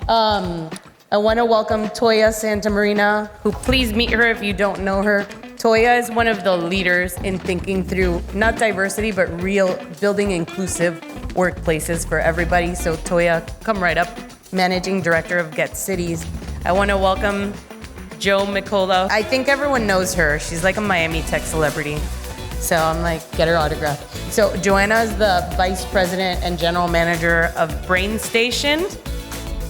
I want to welcome Toya Santamarina, who please meet her if you don't know her. Toya is one of the leaders in thinking through not diversity, but real building inclusive workplaces for everybody. So Toya, come right up, Managing Director of Get Cities. I want to welcome Joe Mikola. I think everyone knows her. She's like a Miami tech celebrity. So I'm like, get her autograph. So Joanna is the Vice President and General Manager of BrainStation.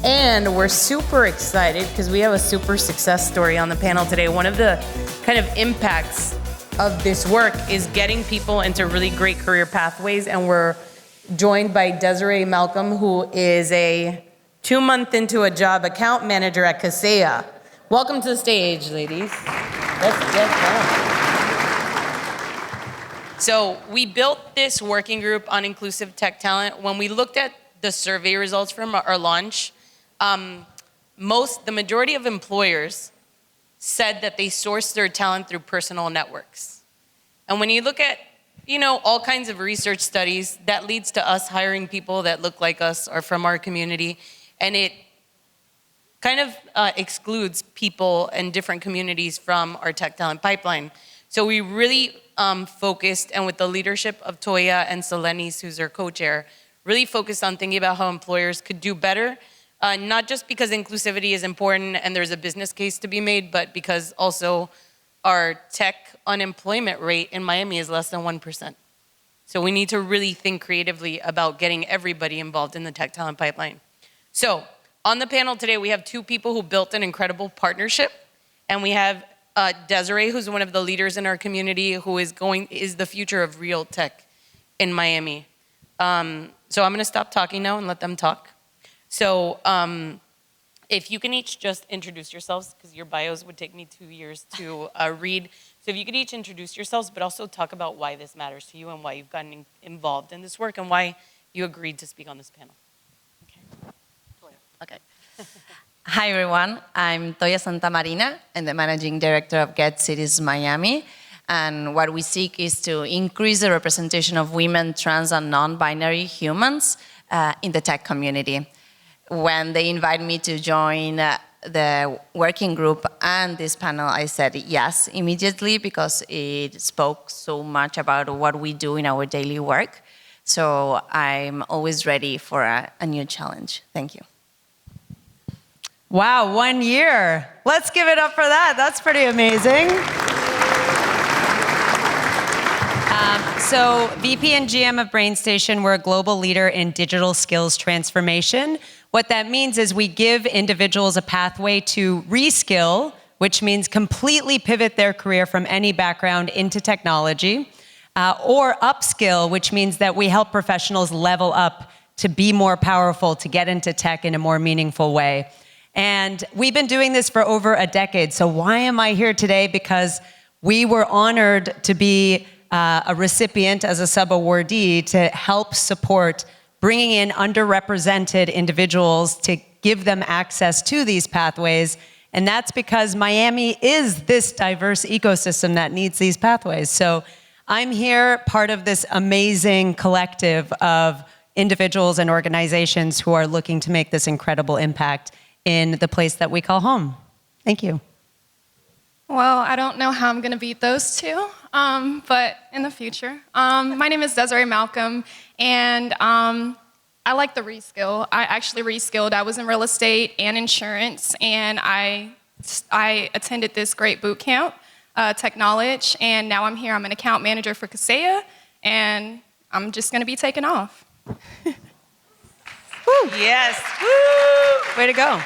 And we're super excited because we have a super success story on the panel today. One of the kind of impacts of this work is getting people into really great career pathways. And we're joined by Desiree Malcolm, who is a 2-month into a job account manager at Kaseya. Welcome to the stage, ladies. Let's get going. So we built this working group on inclusive tech talent. When we looked at the survey results from our launch, the majority of employers said that they source their talent through personal networks. And when you look at, all kinds of research studies, that leads to us hiring people that look like us or from our community. And it kind of excludes people in different communities from our tech talent pipeline. So we really focused, and with the leadership of Toya and Selenis, who's our co-chair, really focused on thinking about how employers could do better, not just because inclusivity is important and there's a business case to be made, but because also our tech unemployment rate in Miami is less than 1%. So we need to really think creatively about getting everybody involved in the tech talent pipeline. So on the panel today, we have 2 people who built an incredible partnership, and we have Desiree, who's one of the leaders in our community, who is the future of real tech in Miami. So I'm gonna stop talking now and let them talk. So if you can each just introduce yourselves, because your bios would take me 2 years to read. So if you could each introduce yourselves, but also talk about why this matters to you and why you've gotten involved in this work and why you agreed to speak on this panel. Okay. Hi, everyone. I'm Toya Santamarina. I'm the Managing Director of Get Cities Miami. And what we seek is to increase the representation of women, trans, and non-binary humans in the tech community. When they invited me to join the working group and this panel, I said yes immediately because it spoke so much about what we do in our daily work. So I'm always ready for a new challenge. Thank you. Wow, 1 year. Let's give it up for that. That's pretty amazing. So VP and GM of BrainStation, we're a global leader in digital skills transformation. What that means is we give individuals a pathway to reskill, which means completely pivot their career from any background into technology, or upskill, which means that we help professionals level up to be more powerful, to get into tech in a more meaningful way. And we've been doing this for over a decade. So why am I here today? Because we were honored to be a recipient as a sub-awardee to help support bringing in underrepresented individuals to give them access to these pathways. And that's because Miami is this diverse ecosystem that needs these pathways. So I'm here, part of this amazing collective of individuals and organizations who are looking to make this incredible impact in the place that we call home. Thank you. Well, I don't know how I'm going to beat those 2, but in the future. My name is Desiree Malcolm, and I like the reskill. I actually reskilled. I was in real estate and insurance, and I attended this great boot camp, Tech Knowledge, and now I'm here. I'm an account manager for Kaseya, and I'm just going to be taking off. Woo. Yes. Woo. Way to go.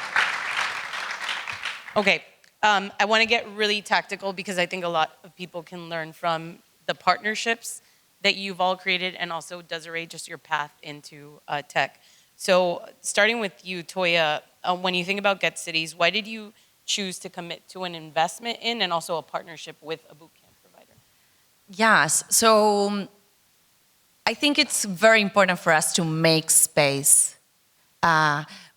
Okay. I want to get really tactical because I think a lot of people can learn from the partnerships that you've all created, and also, Desiree, just your path into tech. So starting with you, Toya, when you think about Get Cities, why did you choose to commit to an investment in and also a partnership with a bootcamp provider? Yes, so I think it's very important for us to make space.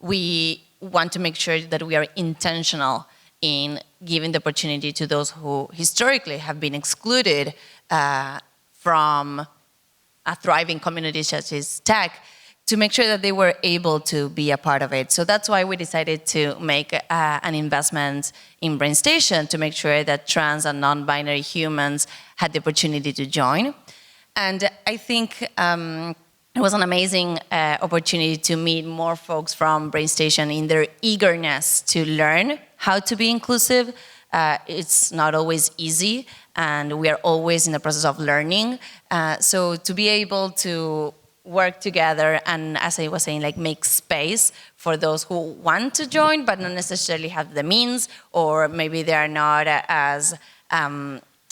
We want to make sure that we are intentional in giving the opportunity to those who historically have been excluded from a thriving community such as tech to make sure that they were able to be a part of it. So that's why we decided to make an investment in BrainStation to make sure that trans and non-binary humans had the opportunity to join. And I think it was an amazing opportunity to meet more folks from BrainStation in their eagerness to learn how to be inclusive. It's not always easy, and we are always in the process of learning. So to be able to work together and, as I was saying, like make space for those who want to join but not necessarily have the means, or maybe they are not as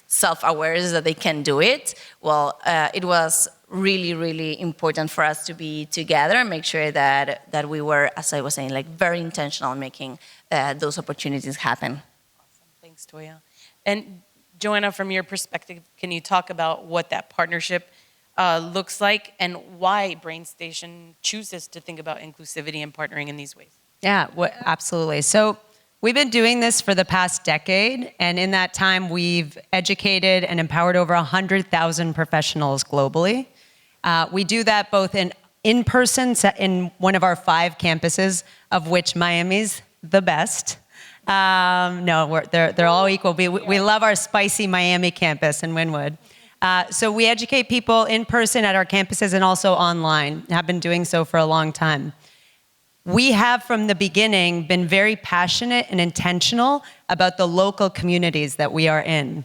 self-aware that they can do it. Well, it was really, really important for us to be together and make sure that we were, as I was saying, like very intentional in making those opportunities happen. Awesome. Thanks, Toya. And Joanna, from your perspective, can you talk about what that partnership looks like and why BrainStation chooses to think about inclusivity and partnering in these ways? Yeah, absolutely. So we've been doing this for the past decade, and in that time, we've educated and empowered over 100,000 professionals globally. We do that both in person in one of our 5 campuses, of which Miami's the best. No, they're all equal. We love our spicy Miami campus in Wynwood. So we educate people in person at our campuses and also online, have been doing so for a long time. We have, from the beginning, been very passionate and intentional about the local communities that we are in,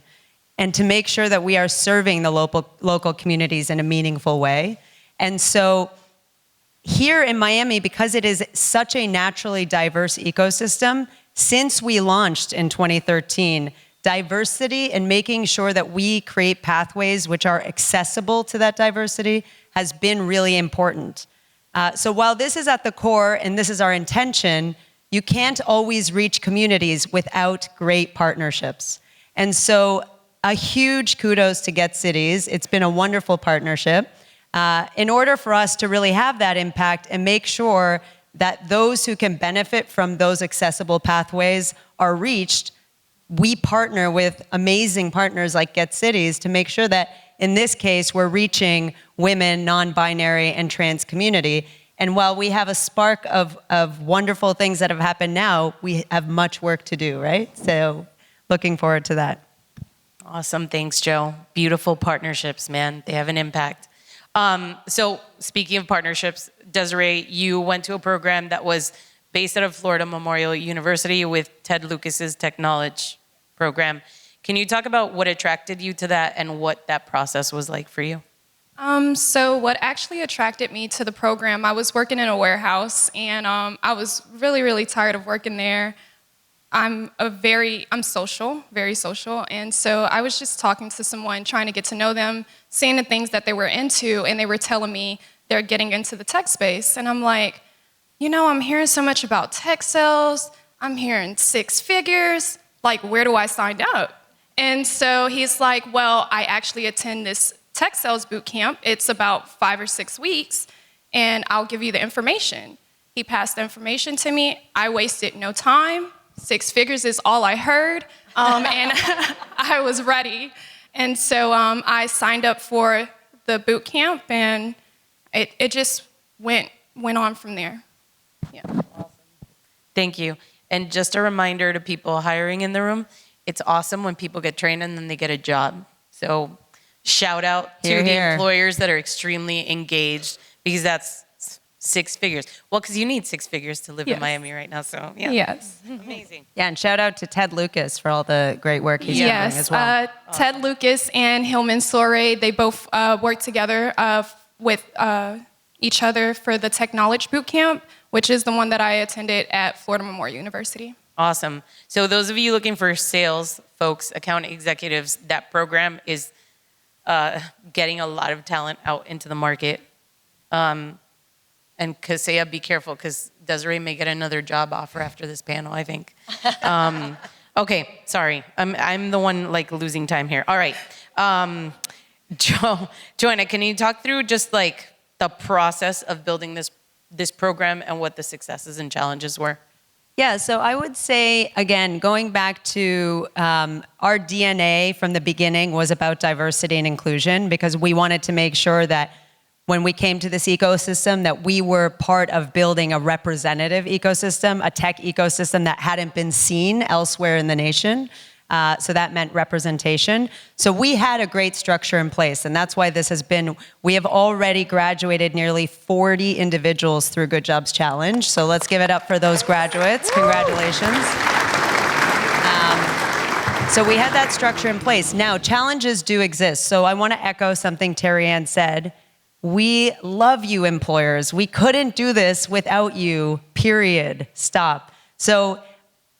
and to make sure that we are serving the local communities in a meaningful way. And so here in Miami, because it is such a naturally diverse ecosystem, since we launched in 2013, diversity and making sure that we create pathways which are accessible to that diversity has been really important. So while this is at the core and this is our intention, you can't always reach communities without great partnerships. And so a huge kudos to Get Cities. It's been a wonderful partnership. In order for us to really have that impact and make sure that those who can benefit from those accessible pathways are reached, we partner with amazing partners like Get Cities to make sure that, in this case, we're reaching women, non-binary, and trans community. And while we have a spark of wonderful things that have happened now, we have much work to do, right? So looking forward to that. Awesome. Thanks, Joe. Beautiful partnerships, man. They have an impact. So speaking of partnerships, Desiree, you went to a program that was based out of Florida Memorial University with Ted Lucas's Technology program. Can you talk about what attracted you to that and what that process was like for you? So what actually attracted me to the program, I was working in a warehouse, and I was really, really tired of working there. I'm social, very social, and so I was just talking to someone, trying to get to know them, seeing the things that they were into, and they were telling me they're getting into the tech space, and I'm like, you know, I'm hearing so much about tech sales, I'm hearing 6 figures, like, where do I sign up? And so he's like, well, I actually attend this tech sales boot camp. It's about 5 or 6 weeks, and I'll give you the information. He passed the information to me. I wasted no time. 6 figures is all I heard, and I was ready. And so I signed up for the boot camp, and it just went on from there. Yeah. Awesome. Thank you. And just a reminder to people hiring in the room, it's awesome when people get trained and then they get a job. So shout out to the employers that are extremely engaged, because that's 6 figures. Well, because you need 6 figures to live in Miami right now, so yeah. Yes. Amazing. Yeah, and shout out to Ted Lucas for all the great work he's doing as well. Ted Lucas and Hillman Sore, they both work together with each other for the Technology Bootcamp, which is the one that I attended at Florida Memorial University. Awesome. So those of you looking for sales folks, account executives, that program is getting a lot of talent out into the market. And Kaseya, be careful, because Desiree may get another job offer after this panel, I think. Okay, sorry. I'm the one like losing time here. All right. Joanna, can you talk through just like the process of building this program and what the successes and challenges were? Yeah, so I would say, again, going back to our DNA from the beginning was about diversity and inclusion, because we wanted to make sure that when we came to this ecosystem that we were part of building a representative ecosystem, a tech ecosystem that hadn't been seen elsewhere in the nation. So that meant representation. So we had a great structure in place, and that's why this has been, we have already graduated nearly 40 individuals through Good Jobs Challenge. So let's give it up for those graduates. Congratulations. So we had that structure in place. Now, challenges do exist. So I want to echo something Terry Ann said. We love you, employers. We couldn't do this without you, period. Stop. So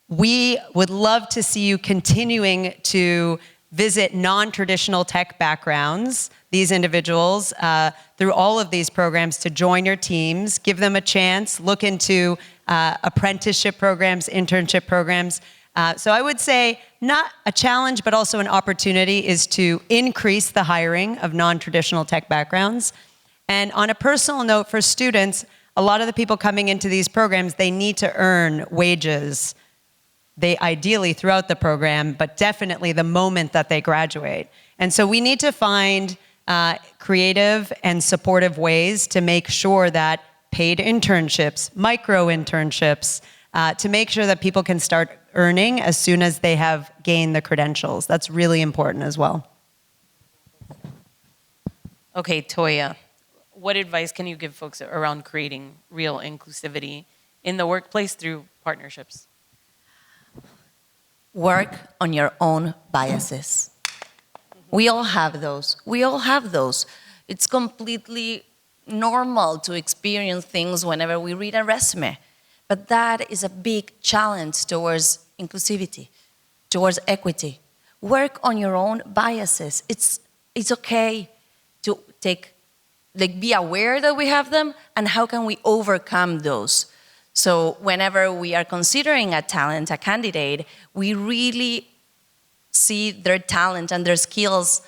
we would love to see you continuing to visit non-traditional tech backgrounds, these individuals, through all of these programs to join your teams, give them a chance, look into apprenticeship programs, internship programs. So I would say not a challenge, but also an opportunity is to increase the hiring of non-traditional tech backgrounds. And on a personal note for students, a lot of the people coming into these programs, they need to earn wages. They ideally throughout the program, but definitely the moment that they graduate. And so we need to find creative and supportive ways to make sure that paid internships, micro internships, to make sure that people can start earning as soon as they have gained the credentials. That's really important as well. Okay, Toya, what advice can you give folks around creating real inclusivity in the workplace through partnerships? Work on your own biases. We all have those. We all have those. It's completely normal to experience things whenever we read a resume. But that is a big challenge towards inclusivity, towards equity. Work on your own biases. It's okay to be aware that we have them, and how can we overcome those? So whenever we are considering a talent, a candidate, we really see their talent and their skills,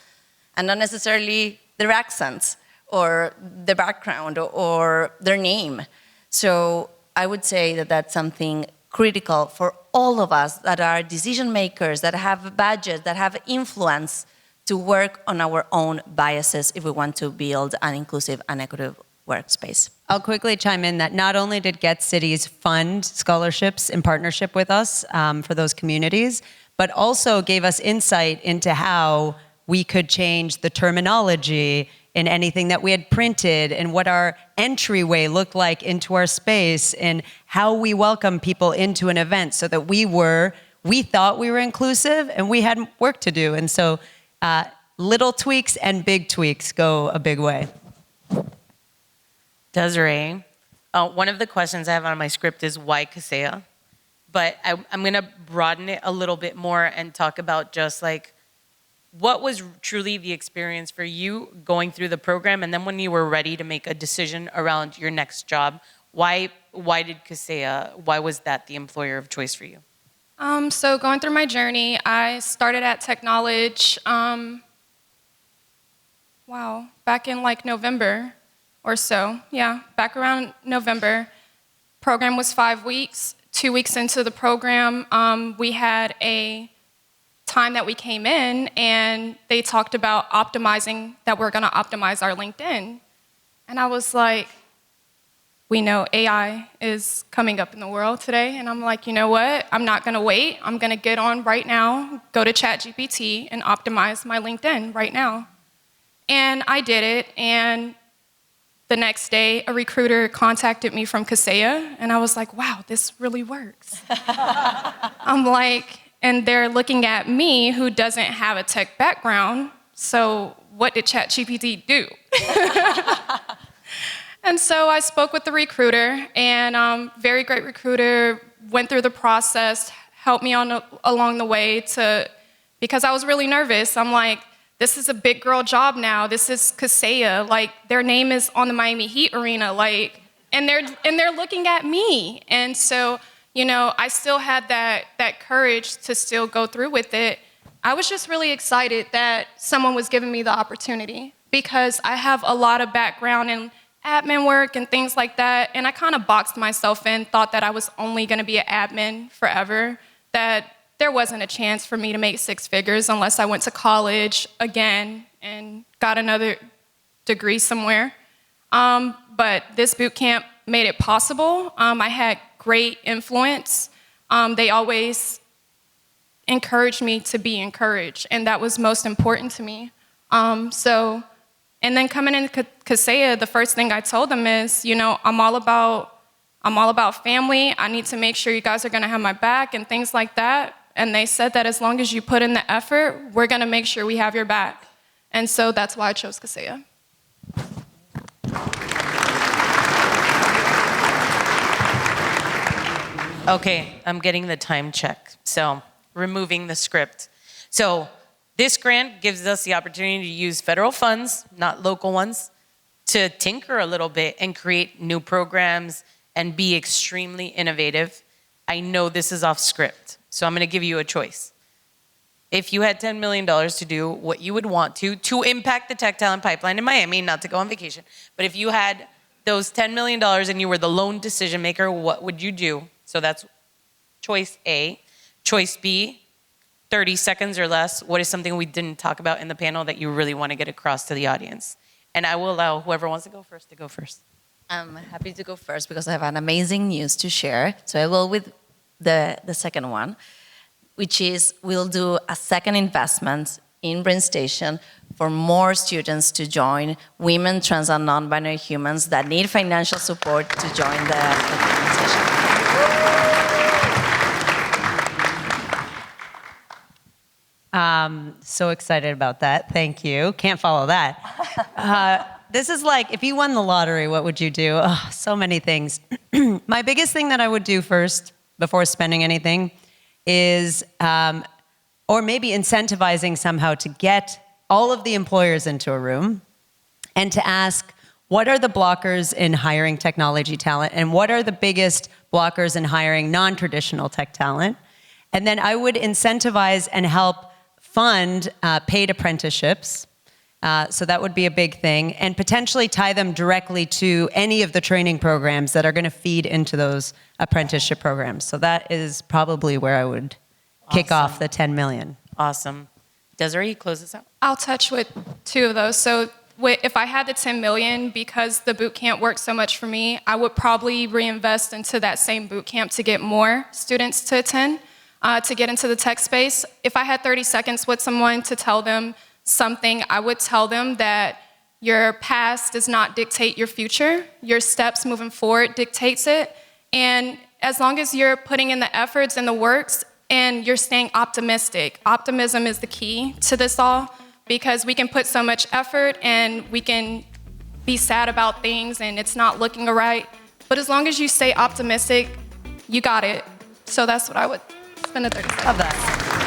and not necessarily their accents or their background or their name. So I would say that that's something critical for all of us that are decision makers, that have budget, that have influence, to work on our own biases if we want to build an inclusive and equitable workspace. I'll quickly chime in that not only did Get Cities fund scholarships in partnership with us for those communities, but also gave us insight into how we could change the terminology in anything that we had printed, and what our entryway looked like into our space, and how we welcome people into an event so that we thought we were inclusive and we had work to do. And so little tweaks and big tweaks go a big way. Desiree, one of the questions I have on my script is why CASEA? But I'm going to broaden it a little bit more and talk about just like, what was truly the experience for you going through the program, and then when you were ready to make a decision around your next job, why did CASEA, why was that the employer of choice for you? So going through my journey, I started at Technology, back in like November or so. Yeah, back around November. Program was 5 weeks. 2 weeks into the program, we had a time that we came in and they talked about optimizing, that we're gonna optimize our LinkedIn. And I was like, we know AI is coming up in the world today. And I'm like, you know what? I'm not gonna wait. I'm gonna get on right now, go to ChatGPT and optimize my LinkedIn right now. And I did it, and the next day, a recruiter contacted me from CASEA, and I was like, wow, this really works. I'm like, and they're looking at me, who doesn't have a tech background, so what did ChatGPT do? And so I spoke with the recruiter, and very great recruiter, went through the process, helped me along the way because I was really nervous. I'm like, this is a big girl job now. This is CASEA. Like, their name is on the Miami Heat arena. Like, and they're looking at me. And so, you know, I still had that courage to still go through with it. I was just really excited that someone was giving me the opportunity, because I have a lot of background in admin work and things like that. And I kind of boxed myself in, thought that I was only going to be an admin forever, that there wasn't a chance for me to make 6 figures unless I went to college again and got another degree somewhere. But this boot camp made it possible. I had great influence. They always encouraged me to be encouraged, and that was most important to me. And then coming into Kaseya, the first thing I told them is, you know, I'm all about family. I need to make sure you guys are gonna have my back and things like that. And they said that as long as you put in the effort, we're gonna make sure we have your back. And so that's why I chose Kaseya. Okay, I'm getting the time check. So, removing the script. So, this grant gives us the opportunity to use federal funds, not local ones, to tinker a little bit and create new programs and be extremely innovative. I know this is off script, so I'm going to give you a choice. If you had $10 million to do what you would want to impact the tech talent pipeline in Miami, not to go on vacation, but if you had those $10 million and you were the lone decision maker, what would you do? So that's choice A. Choice B, 30 seconds or less. What is something we didn't talk about in the panel that you really want to get across to the audience? And I will allow whoever wants to go first to go first. I'm happy to go first because I have an amazing news to share. So I will with the second one, which is we'll do a second investment in Brain Station for more students to join women, trans, and non-binary humans that need financial support to join the organization. So excited about that. Thank you. Can't follow that. This is like, if you won the lottery, what would you do? Oh, so many things. My biggest thing that I would do first, before spending anything, is, or maybe incentivizing somehow to get all of the employers into a room and to ask, what are the blockers in hiring technology talent? And what are the biggest blockers in hiring non-traditional tech talent? And then I would incentivize and help fund paid apprenticeships. So that would be a big thing, and potentially tie them directly to any of the training programs that are going to feed into those apprenticeship programs. So that is probably where I would kick off the 10 million. Awesome. Desiree, close this out. I'll touch with two of those. So if I had the 10 million, because the boot camp worked so much for me, I would probably reinvest into that same boot camp to get more students to attend, to get into the tech space. If I had 30 seconds with someone to tell them something, I would tell them that your past does not dictate your future. Your steps moving forward dictates it. And as long as you're putting in the efforts and the works and you're staying optimistic, optimism is the key to this all, because we can put so much effort and we can be sad about things and it's not looking right. But as long as you stay optimistic, you got it. So that's what I would spend the 30 seconds. Love that.